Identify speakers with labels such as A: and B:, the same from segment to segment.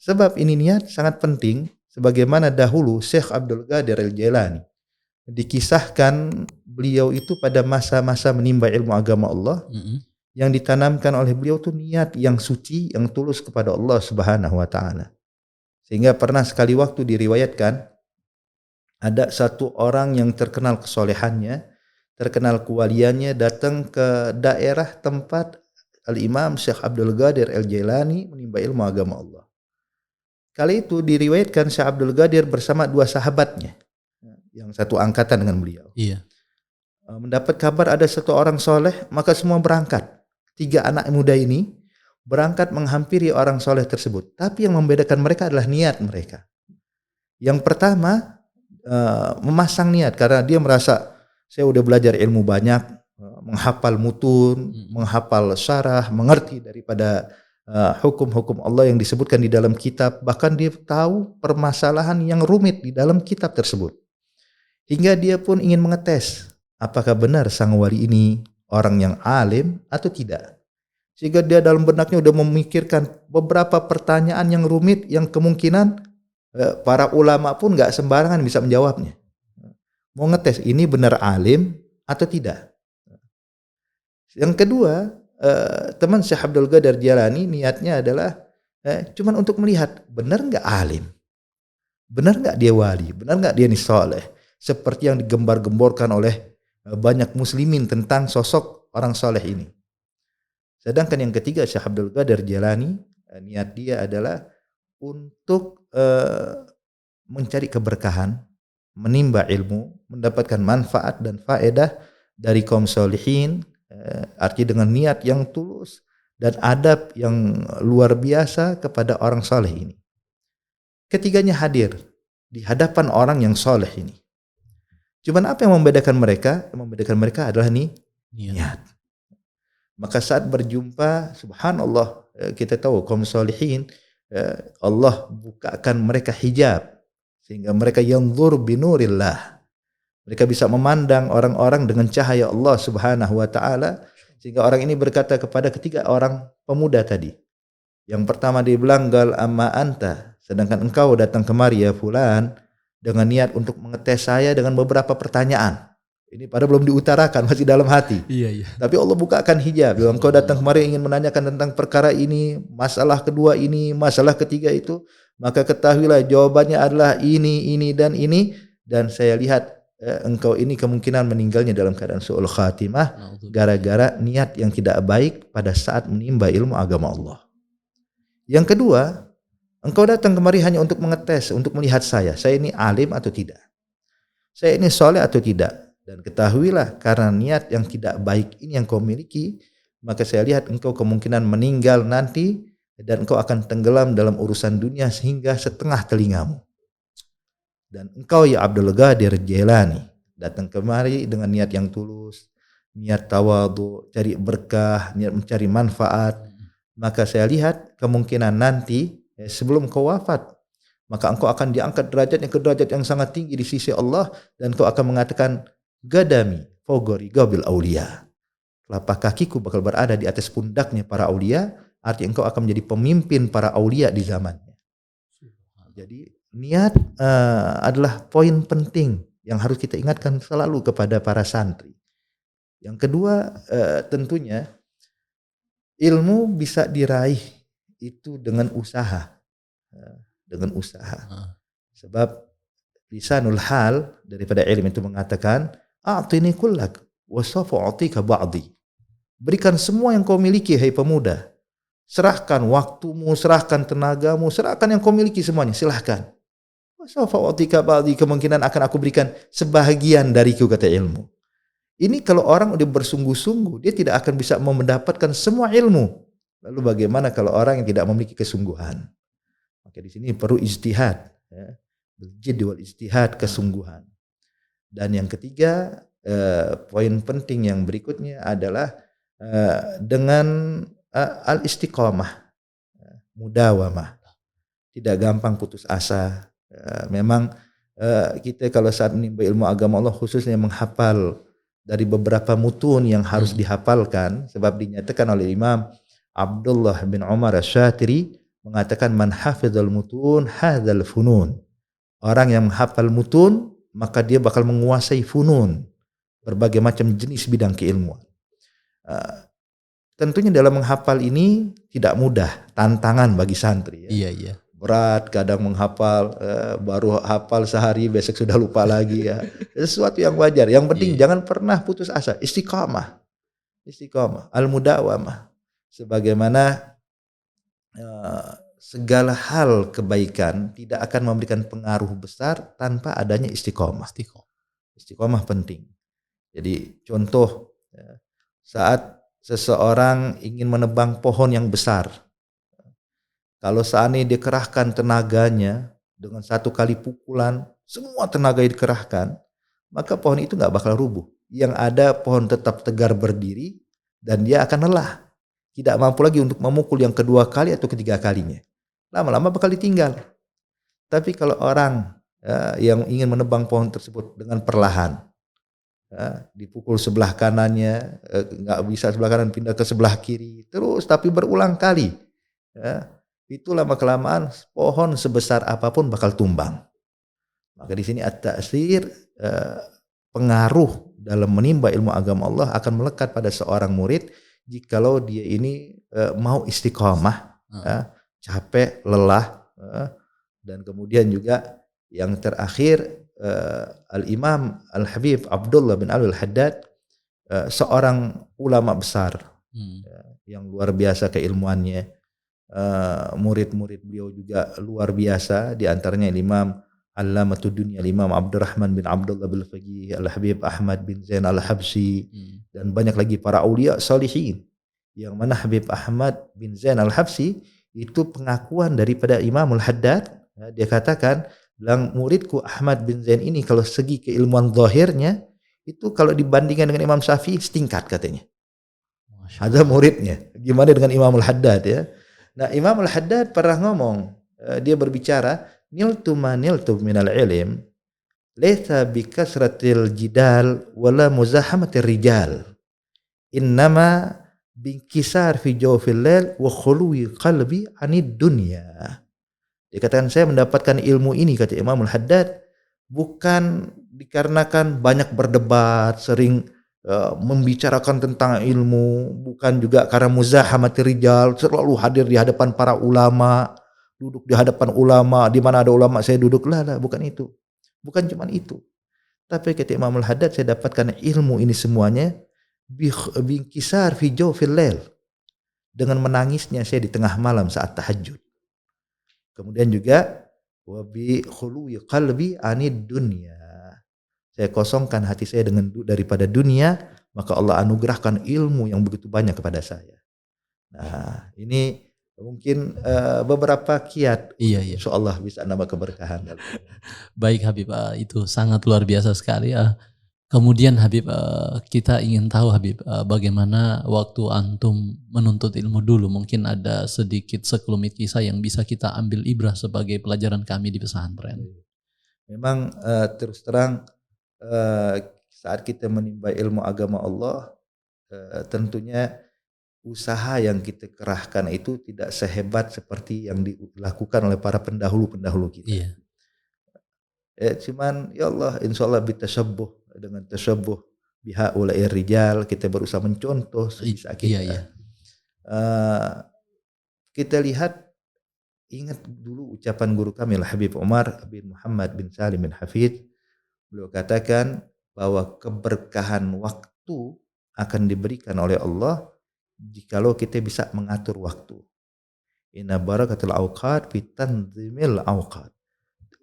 A: Sebab ini niat sangat penting, sebagaimana dahulu Syekh Abdul Qadir Al-Jailani dikisahkan beliau itu pada masa-masa menimba ilmu agama Allah, yang ditanamkan oleh beliau itu niat yang suci, yang tulus kepada Allah Subhanahu wa taala. Sehingga pernah sekali waktu diriwayatkan ada satu orang yang terkenal kesolehannya, terkenal kewaliannya, datang ke daerah tempat Al-Imam Syekh Abdul Qadir Al-Jailani menimba ilmu agama Allah. Kali itu diriwayatkan Syekh Abdul Qadir bersama dua sahabatnya yang satu angkatan dengan beliau.
B: Iya.
A: Mendapat kabar ada satu orang soleh, maka semua berangkat. 3 anak muda ini berangkat menghampiri orang soleh tersebut. Tapi yang membedakan mereka adalah niat mereka. Yang pertama, memasang niat karena dia merasa saya udah belajar ilmu banyak, menghafal mutun, menghafal syarah, mengerti daripada hukum-hukum Allah yang disebutkan di dalam kitab. Bahkan dia tahu permasalahan yang rumit di dalam kitab tersebut. Hingga dia pun ingin mengetes apakah benar sang wali ini orang yang alim atau tidak. Sehingga dia dalam benaknya udah memikirkan beberapa pertanyaan yang rumit yang kemungkinan para ulama pun gak sembarangan bisa menjawabnya. Mau ngetes ini benar alim atau tidak. Yang kedua, teman Syekh Abdul Qadir Jailani niatnya adalah cuman untuk melihat benar gak alim, benar gak dia wali, benar gak dia ini soleh. Seperti yang digembar-gemborkan oleh banyak muslimin tentang sosok orang soleh ini. Sedangkan yang ketiga Syekh Abdul Qadir Jailani, niat dia adalah untuk mencari keberkahan, menimba ilmu, mendapatkan manfaat dan faedah dari kaum solihin, arti dengan niat yang tulus dan adab yang luar biasa kepada orang soleh ini. Ketiganya hadir di hadapan orang yang soleh ini. Cuman apa yang membedakan mereka? Yang membedakan mereka adalah niat. Maka saat berjumpa, subhanallah, kita tahu kaum solihin, Allah bukakan mereka hijab sehingga mereka yanzur binurillah. Mereka bisa memandang orang-orang dengan cahaya Allah Subhanahu wa taala, sehingga orang ini berkata kepada ketiga orang pemuda tadi. Yang pertama dia bilang gal amma anta, sedangkan engkau datang kemari ya fulan dengan niat untuk mengetes saya dengan beberapa pertanyaan. Ini pada belum diutarakan, masih dalam hati.
B: Iya.
A: Tapi Allah bukakan hijab. Bila engkau datang kemari ingin menanyakan tentang perkara ini, masalah kedua ini, masalah ketiga itu, maka ketahuilah jawabannya adalah ini dan ini. Dan saya lihat engkau ini kemungkinan meninggalnya dalam keadaan su'ul khatimah gara-gara niat yang tidak baik pada saat menimba ilmu agama Allah. Yang kedua, engkau datang kemari hanya untuk mengetes, untuk melihat saya ini alim atau tidak, saya ini soleh atau tidak. Dan ketahuilah karena niat yang tidak baik ini yang kau miliki, maka saya lihat engkau kemungkinan meninggal nanti dan engkau akan tenggelam dalam urusan dunia sehingga setengah telingamu. Dan engkau ya Abdul Qadir Jailani datang kemari dengan niat yang tulus, niat tawadhu, cari berkah, niat mencari manfaat, maka saya lihat kemungkinan nanti sebelum kau wafat, maka engkau akan diangkat derajatnya ke derajat yang sangat tinggi di sisi Allah dan engkau akan mengatakan gadami fogori gabil aulia, telapak kakiku bakal berada di atas pundaknya para aulia, artinya engkau akan menjadi pemimpin para aulia di zamannya. Jadi niat adalah poin penting yang harus kita ingatkan selalu kepada para santri. Yang kedua, tentunya ilmu bisa diraih itu dengan usaha, sebab lisanul hal daripada ilmu itu mengatakan a'tini kullak wa sawfa a'tika ba'di. Berikan semua yang kau miliki hai pemuda. Serahkan waktumu, serahkan tenagamu, serahkan yang kau miliki semuanya, silahkan. Wa sawfa a'tika ba'di, kemungkinan akan aku berikan sebahagian dariku, kata ilmu. Ini kalau orang udah bersungguh-sungguh, dia tidak akan bisa mendapatkan semua ilmu. Lalu bagaimana kalau orang yang tidak memiliki kesungguhan? Maka di sini perlu ijtihad, ya. Berjid wal ijtihad, kesungguhan. Dan yang ketiga, poin penting yang berikutnya adalah dengan al-istiqamah, mudawamah. Tidak gampang putus asa. Memang kita kalau saat menimba ilmu agama Allah khususnya menghafal dari beberapa mutun yang harus dihafalkan, sebab dinyatakan oleh Imam Abdullah bin Umar Asy-Syatiri mengatakan man hafizal mutun hadzal funun. Orang yang menghafal mutun maka dia bakal menguasai funun, berbagai macam jenis bidang keilmuan. Tentunya dalam menghafal ini tidak mudah, tantangan bagi santri ya.
B: Iya, iya.
A: Berat kadang menghafal, baru hafal sehari besok sudah lupa lagi ya. Sesuatu yang wajar. Yang penting jangan pernah putus asa, istiqamah. Istiqamah, al-mudawamah. Sebagaimana segala hal kebaikan tidak akan memberikan pengaruh besar tanpa adanya istiqamah. Istiqamah penting. Jadi contoh saat seseorang ingin menebang pohon yang besar, kalau seandainya dikerahkan tenaganya dengan satu kali pukulan, semua tenaga dikerahkan, maka pohon itu nggak bakal rubuh. Yang ada pohon tetap tegar berdiri dan dia akan lelah. Tidak mampu lagi untuk memukul yang kedua kali atau ketiga kalinya. Lama-lama bakal ditinggal. Tapi kalau orang yang ingin menebang pohon tersebut dengan perlahan, dipukul sebelah kanannya, nggak bisa sebelah kanan pindah ke sebelah kiri, terus tapi berulang kali. Itu lama-kelamaan pohon sebesar apapun bakal tumbang. Maka di sini at-ta'sir, pengaruh dalam menimba ilmu agama Allah akan melekat pada seorang murid jikalau dia ini mau istiqamah, capek, lelah, dan kemudian juga yang terakhir Al-Imam Al-Habib Abdullah bin Al-Haddad, seorang ulama besar yang luar biasa keilmuannya. Murid-murid beliau juga luar biasa, di antaranya Imam Allamatud Dunya Imam Abdurrahman bin Abdullah bin Faqih, Al-Habib Ahmad bin Zain Al-Habsyi, dan banyak lagi para aulia salihin. Yang mana Habib Ahmad bin Zain Al-Habsyi itu pengakuan daripada Imam Al-Haddad. Dia katakan, bilang muridku Ahmad bin Zain ini kalau segi keilmuan zahirnya itu kalau dibandingkan dengan Imam Syafi'i setingkat katanya. Ada muridnya. Gimana dengan Imam Al-Haddad ya? Nah, Imam Al-Haddad pernah ngomong, dia berbicara, niltu ma niltu minal ilm laysa bikasratil jidal wala muzahamatir rijal. Innama binkisar fi jawfil lail wa khuluwi qalbi anid dunya. Dia katakan, saya mendapatkan ilmu ini, kata Imam Al-Haddad, bukan dikarenakan banyak berdebat, sering membicarakan tentang ilmu, bukan juga karena muzahamatir rijal, selalu hadir di hadapan para ulama, duduk di hadapan ulama, di mana ada ulama saya duduk, lah, bukan itu. Bukan cuma itu. Tapi kata Imam Al-Haddad, saya dapatkan ilmu ini semuanya binkisar fi jawfil lail, dengan menangisnya saya di tengah malam saat tahajud. Kemudian juga wa bi khuluwi qalbi anid dunya. Saya kosongkan hati saya daripada dunia, maka Allah anugerahkan ilmu yang begitu banyak kepada saya. Nah, ini mungkin beberapa kiat.
B: Iya.
A: Insyaallah bisa nambah keberkahan.
B: Baik Habib, itu sangat luar biasa sekali. Kemudian Habib, kita ingin tahu Habib, bagaimana waktu antum menuntut ilmu dulu. Mungkin ada sedikit sekelumit kisah yang bisa kita ambil ibrah sebagai pelajaran kami di pesantren.
A: Memang terus terang, saat kita menimba ilmu agama Allah, tentunya usaha yang kita kerahkan itu tidak sehebat seperti yang dilakukan oleh para pendahulu-pendahulu kita.
B: Iya.
A: Cuman ya Allah, insyaallah bitashabbuh, dengan tashabbuh bihaula'ir rijal, kita berusaha mencontoh sebisa kita.
B: Iya.
A: Kita lihat, ingat dulu ucapan guru kami Habib Umar bin Muhammad bin Salim bin Hafidh. Beliau katakan bahwa keberkahan waktu akan diberikan oleh Allah jikalau kita bisa mengatur waktu. Inna barakatul awqat fi tanzimil awqat.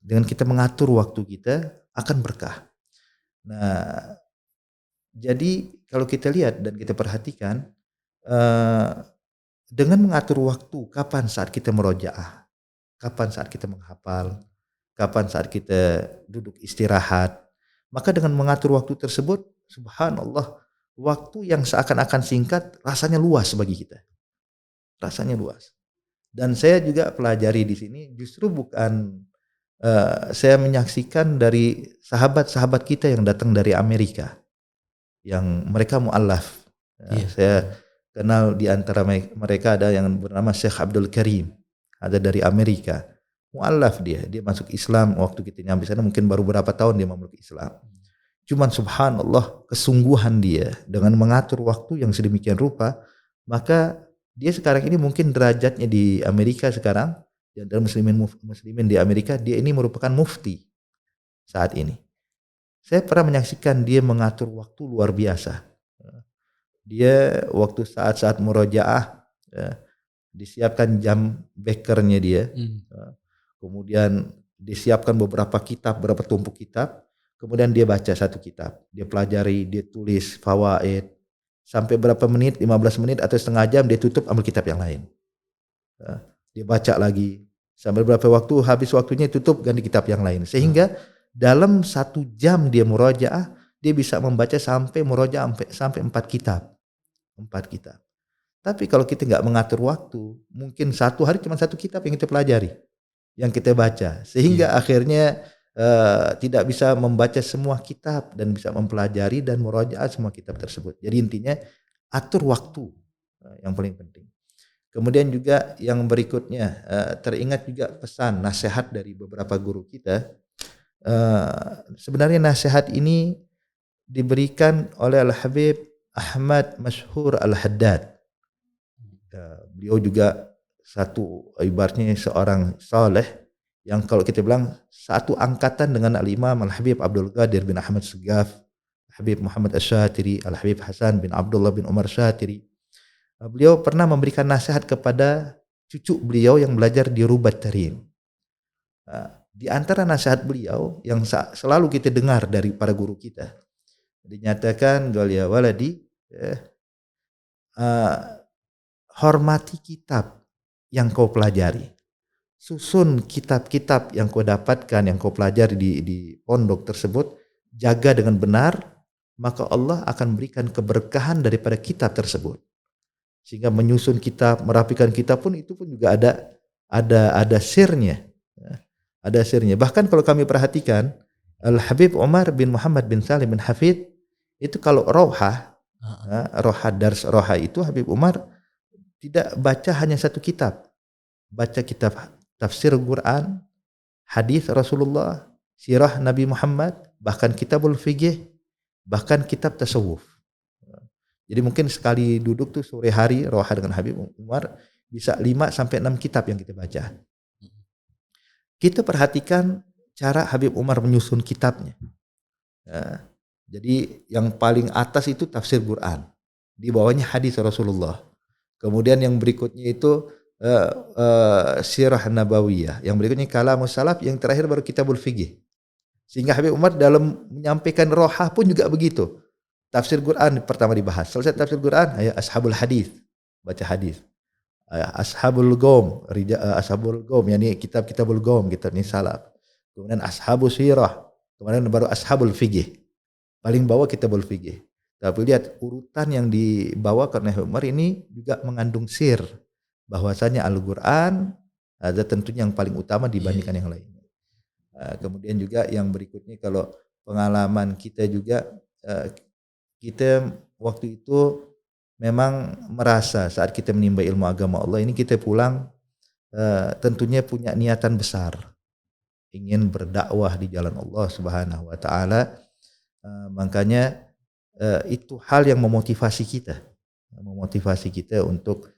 A: Dengan kita mengatur waktu kita akan berkah. Nah, jadi kalau kita lihat dan kita perhatikan, dengan mengatur waktu, kapan saat kita murojaah, kapan saat kita menghafal, kapan saat kita duduk istirahat, maka dengan mengatur waktu tersebut, subhanallah, waktu yang seakan-akan singkat rasanya luas bagi kita. Rasanya luas. Dan saya juga pelajari di sini, justru bukan saya menyaksikan dari sahabat-sahabat kita yang datang dari Amerika, yang mereka mu'allaf. Saya kenal di antara mereka ada yang bernama Syekh Abdul Karim. ada dari Amerika. Mu'allaf dia masuk Islam waktu kita nyampe sana mungkin baru berapa tahun dia memeluk Islam. Cuman subhanallah kesungguhan dia dengan mengatur waktu yang sedemikian rupa, maka dia sekarang ini mungkin derajatnya di Amerika sekarang, dan muslimin di Amerika, dia ini merupakan mufti saat ini. Saya pernah menyaksikan dia mengatur waktu luar biasa. Dia waktu saat-saat murojaah, disiapkan jam bekernya dia, kemudian disiapkan beberapa kitab, beberapa tumpuk kitab, kemudian dia baca satu kitab, dia pelajari, dia tulis fawaid, sampai berapa menit, 15 menit atau setengah jam dia tutup ambil kitab yang lain. Dia baca lagi, sampai berapa waktu, habis waktunya tutup ganti kitab yang lain. Sehingga dalam 1 jam dia murojaah, dia bisa membaca sampai murojaah sampai 4 kitab. 4 kitab. Tapi kalau kita nggak mengatur waktu, mungkin 1 hari cuma 1 kitab yang kita pelajari, yang kita baca, sehingga akhirnya tidak bisa membaca semua kitab dan bisa mempelajari dan murojaah semua kitab tersebut. Jadi intinya atur waktu yang paling penting. Kemudian juga yang berikutnya, teringat juga pesan nasihat dari beberapa guru kita. Sebenarnya nasihat ini diberikan oleh Al-Habib Ahmad Mashhur Al-Haddad. Beliau juga satu ibaratnya seorang saleh yang kalau kita bilang satu angkatan dengan Al-Imam Al-Habib Abdul Qadir bin Ahmad Segaf, Habib Muhammad Asy-Syatiri, Al-Habib Hasan bin Abdullah bin Umar Syatiri. Beliau pernah memberikan nasihat kepada cucu beliau yang belajar di Rubat Tarim. Di antara nasihat beliau yang selalu kita dengar dari para guru kita, dinyatakan ya waladi, hormati kitab yang kau pelajari, susun kitab-kitab yang kau dapatkan, yang kau pelajari di pondok tersebut, jaga dengan benar, maka Allah akan berikan keberkahan daripada kitab tersebut. Sehingga menyusun kitab, merapikan kitab pun itu pun juga ada sirnya. Ada sirnya. Bahkan kalau kami perhatikan, Al-Habib Umar bin Muhammad bin Salim bin Hafid itu kalau roha dars roha itu Habib Umar tidak baca hanya satu kitab. Baca kitab tafsir Quran, hadis Rasulullah, sirah Nabi Muhammad, bahkan kitabul fiqih, bahkan kitab tasawuf. Jadi mungkin sekali duduk tuh sore hari roha dengan Habib Umar bisa 5 sampai 6 kitab yang kita baca. Kita perhatikan cara Habib Umar menyusun kitabnya. Jadi yang paling atas itu tafsir Quran, di bawahnya hadis Rasulullah. Kemudian yang berikutnya itu sirah nabawiyah, yang berikutnya kalamus salaf, yang terakhir baru kitabul fiqih. Sehingga Habib Umar dalam menyampaikan roha pun juga begitu. Tafsir Quran pertama dibahas. Selesai tafsir Quran, ya ashabul hadis, baca hadis. Ashabul Gom, yakni kitabul Gom, kitabnya salaf. Kemudian ashabus sirah, kemudian baru ashabul fiqih. Paling bawah kitabul fiqih. Tapi lihat urutan yang dibawa karena Umar ini juga mengandung sir, bahwasanya Al-Quran ada tentunya yang paling utama dibandingkan yang lainnya. Kemudian juga yang berikutnya kalau pengalaman kita juga, kita waktu itu memang merasa saat kita menimba ilmu agama Allah ini kita pulang tentunya punya niatan besar, ingin berdakwah di jalan Allah Subhanahu wa taala. Makanya itu hal yang memotivasi kita untuk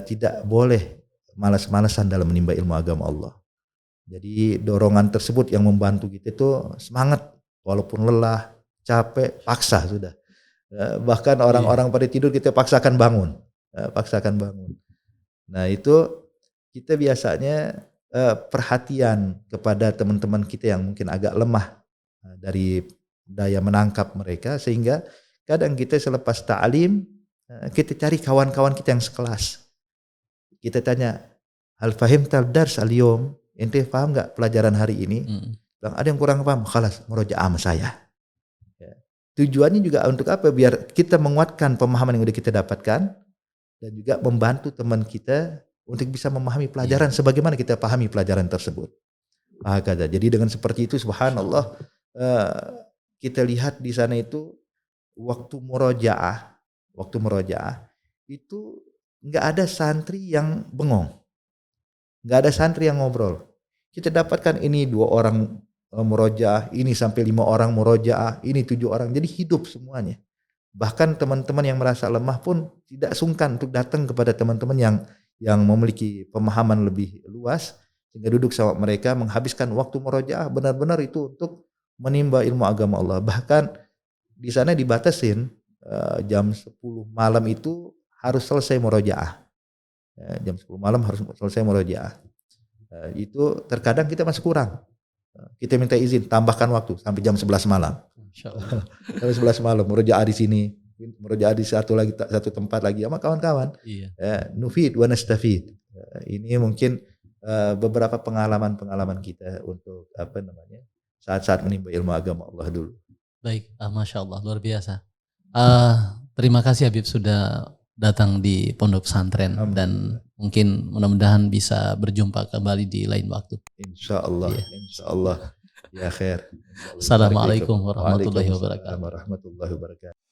A: tidak boleh malas-malasan dalam menimba ilmu agama Allah. Jadi dorongan tersebut yang membantu kita itu semangat, walaupun lelah, capek, paksa sudah. Bahkan orang-orang pada tidur kita paksakan bangun. Nah itu kita biasanya perhatian kepada teman-teman kita yang mungkin agak lemah dari daya menangkap mereka, sehingga kadang kita selepas ta'lim kita cari kawan-kawan kita yang sekelas. Kita tanya, hal fahimtal dars al-yawm? Ente paham enggak pelajaran hari ini? Bang, ada yang kurang paham, khalas murojaah sama saya. Tujuannya juga untuk apa? Biar kita menguatkan pemahaman yang udah kita dapatkan dan juga membantu teman kita untuk bisa memahami pelajaran sebagaimana kita pahami pelajaran tersebut. Jadi dengan seperti itu subhanallah, kita lihat di sana itu waktu murojaah itu enggak ada santri yang bengong. nggak ada santri yang ngobrol. Kita dapatkan ini 2 orang murojaah, ini sampai 5 orang murojaah, ini 7 orang. Jadi hidup semuanya. Bahkan teman-teman yang merasa lemah pun tidak sungkan untuk datang kepada teman-teman yang memiliki pemahaman lebih luas, sehingga duduk sama mereka menghabiskan waktu murojaah benar-benar itu untuk menimba ilmu agama Allah. Bahkan di sana dibatasin jam 10 malam itu harus selesai murojaah. Jam 10 malam harus selesai murojaah. Itu terkadang kita masih kurang. Kita minta izin tambahkan waktu sampai jam 11 malam.
B: Insyaallah.
A: Sampai 11 malam murojaah di sini, murojaah di satu tempat lagi sama kawan-kawan.
B: Iya.
A: Nufid wa nastafid. Ini mungkin beberapa pengalaman kita untuk saat-saat menimba ilmu agama Allah dulu.
B: Baik, Masya Allah, luar biasa. Terima kasih Habib sudah datang di Pondok Pesantren dan mungkin mudah-mudahan bisa berjumpa kembali di lain waktu.
A: Insyaallah,
B: Iya.
A: insyaallah. Ya khair.
B: Assalamualaikum warahmatullahi wabarakatuh.
A: Waalaikumsalam warahmatullahi wabarakatuh.